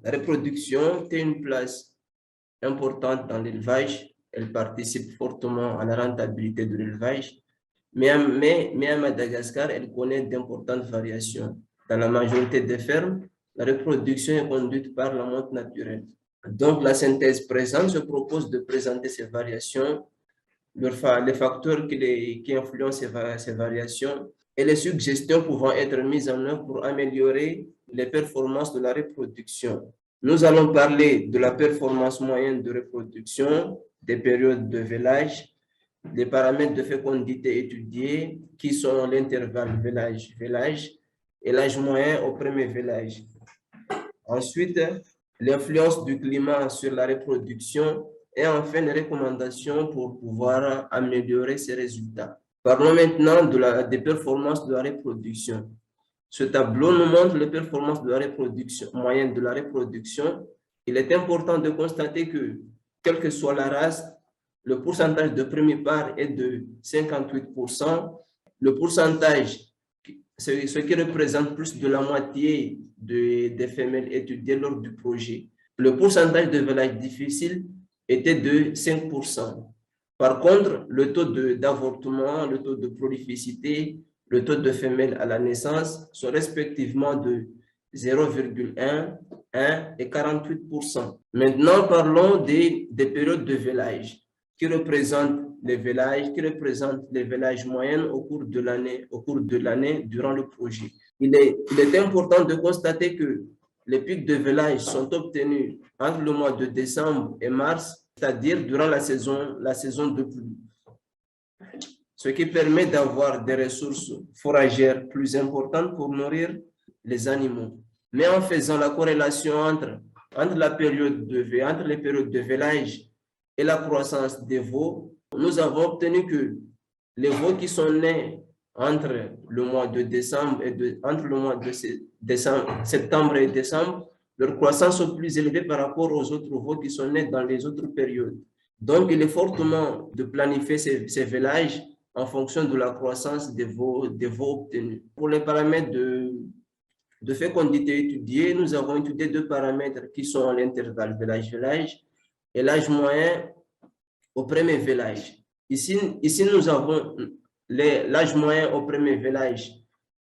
La reproduction a une place importante dans l'élevage. Elle participe fortement à la rentabilité de l'élevage. Mais à Madagascar, elle connaît d'importantes variations. Dans la majorité des fermes, la reproduction est conduite par la monte naturelle. Donc, la synthèse présente se propose de présenter ces variations, les facteurs qui influencent ces variations et les suggestions pouvant être mises en œuvre pour améliorer les performances de la reproduction. Nous allons parler de la performance moyenne de reproduction, des périodes de vélage, des paramètres de fécondité étudiés qui sont l'intervalle vélage et l'âge moyen au premier vélage. Ensuite, l'influence du climat sur la reproduction et enfin les recommandations pour pouvoir améliorer ces résultats. Parlons maintenant des performances de la reproduction. Ce tableau nous montre les performances de la reproduction, moyenne de la reproduction. Il est important de constater que, quelle que soit la race, le pourcentage de premier part est de 58%. Le pourcentage, ce qui représente plus de la moitié des femelles étudiées lors du projet. Le pourcentage de vélage difficile était de 5%. Par contre, le taux d'avortement, le taux de prolificité, le taux de femelles à la naissance sont respectivement de 0,1, 1 et 48%. Maintenant, parlons des périodes de vélage qui représentent les vélages moyennes au cours de l'année durant le projet. Il est important de constater que les pics de vélage sont obtenus entre le mois de décembre et mars, c'est-à-dire durant la saison de pluie, ce qui permet d'avoir des ressources fourragères plus importantes pour nourrir les animaux. Mais en faisant la corrélation entre les périodes de vélage et la croissance des veaux, nous avons obtenu que les veaux qui sont nés entre le mois de septembre et décembre, leur croissance est plus élevée par rapport aux autres veaux qui sont nés dans les autres périodes. Donc, il est fortement de planifier ces vélages en fonction de la croissance des veaux obtenus. Pour les paramètres de fécondité étudiés, nous avons étudié deux paramètres qui sont l'intervalle vélage-vélage et l'âge moyen au premier vélage. Ici nous avons l'âge moyen au premier vélage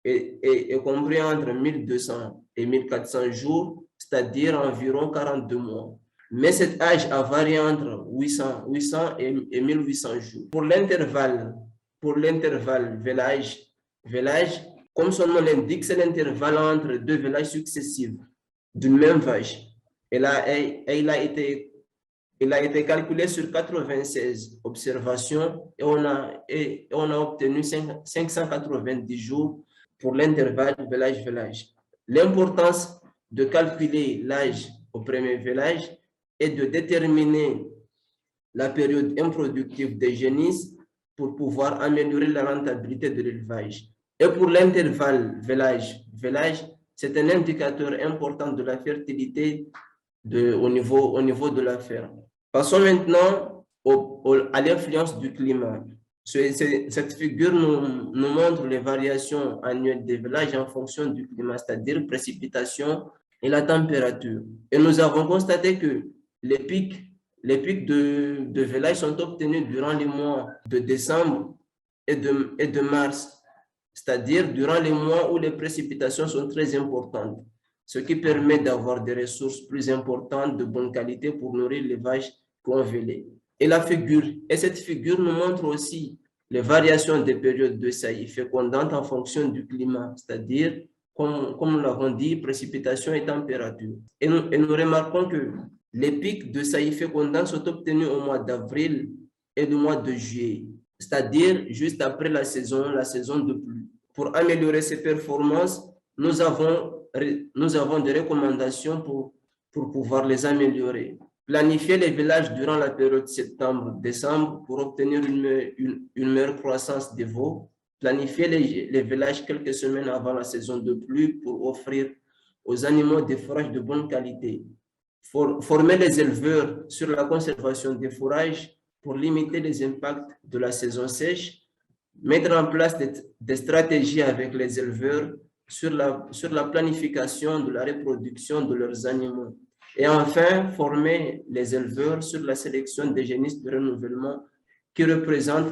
est compris entre 1200 et 1400 jours, c'est-à-dire environ 42 mois. Mais cet âge a varié entre 800 et 1800 jours. Pour l'intervalle vélage, comme son nom l'indique, c'est l'intervalle entre deux vélages successifs d'une même vache. Il a été calculé sur 96 observations et on a obtenu 590 jours pour l'intervalle vélage-vélage. L'importance de calculer l'âge au premier vélage est de déterminer la période improductive des génisses pour pouvoir améliorer la rentabilité de l'élevage. Et pour l'intervalle vélage, c'est un indicateur important de la fertilité au niveau de la ferme. Passons maintenant à l'influence du climat. Cette figure nous montre les variations annuelles des vélages en fonction du climat, c'est-à-dire précipitations et la température. Et nous avons constaté que les pics de vélage sont obtenus durant les mois de décembre et de mars, c'est-à-dire durant les mois où les précipitations sont très importantes, ce qui permet d'avoir des ressources plus importantes de bonne qualité pour nourrir les vaches convélées. Et cette figure nous montre aussi les variations des périodes de saillie fécondante en fonction du climat, c'est-à-dire, comme nous l'avons dit, précipitation et température. Et nous remarquons que les pics de saillie fécondante sont obtenus au mois d'avril et au mois de juillet, c'est-à-dire juste après la saison de pluie. Pour améliorer ces performances, nous avons des recommandations pour pouvoir les améliorer. Planifier les vélages durant la période septembre-décembre pour obtenir une meilleure croissance des veaux. Planifier les vélages quelques semaines avant la saison de pluie pour offrir aux animaux des fourrages de bonne qualité. Former les éleveurs sur la conservation des fourrages pour limiter les impacts de la saison sèche. Mettre en place des stratégies avec les éleveurs sur la planification de la reproduction de leurs animaux. Et enfin, former les éleveurs sur la sélection des génisses de renouvellement qui représentent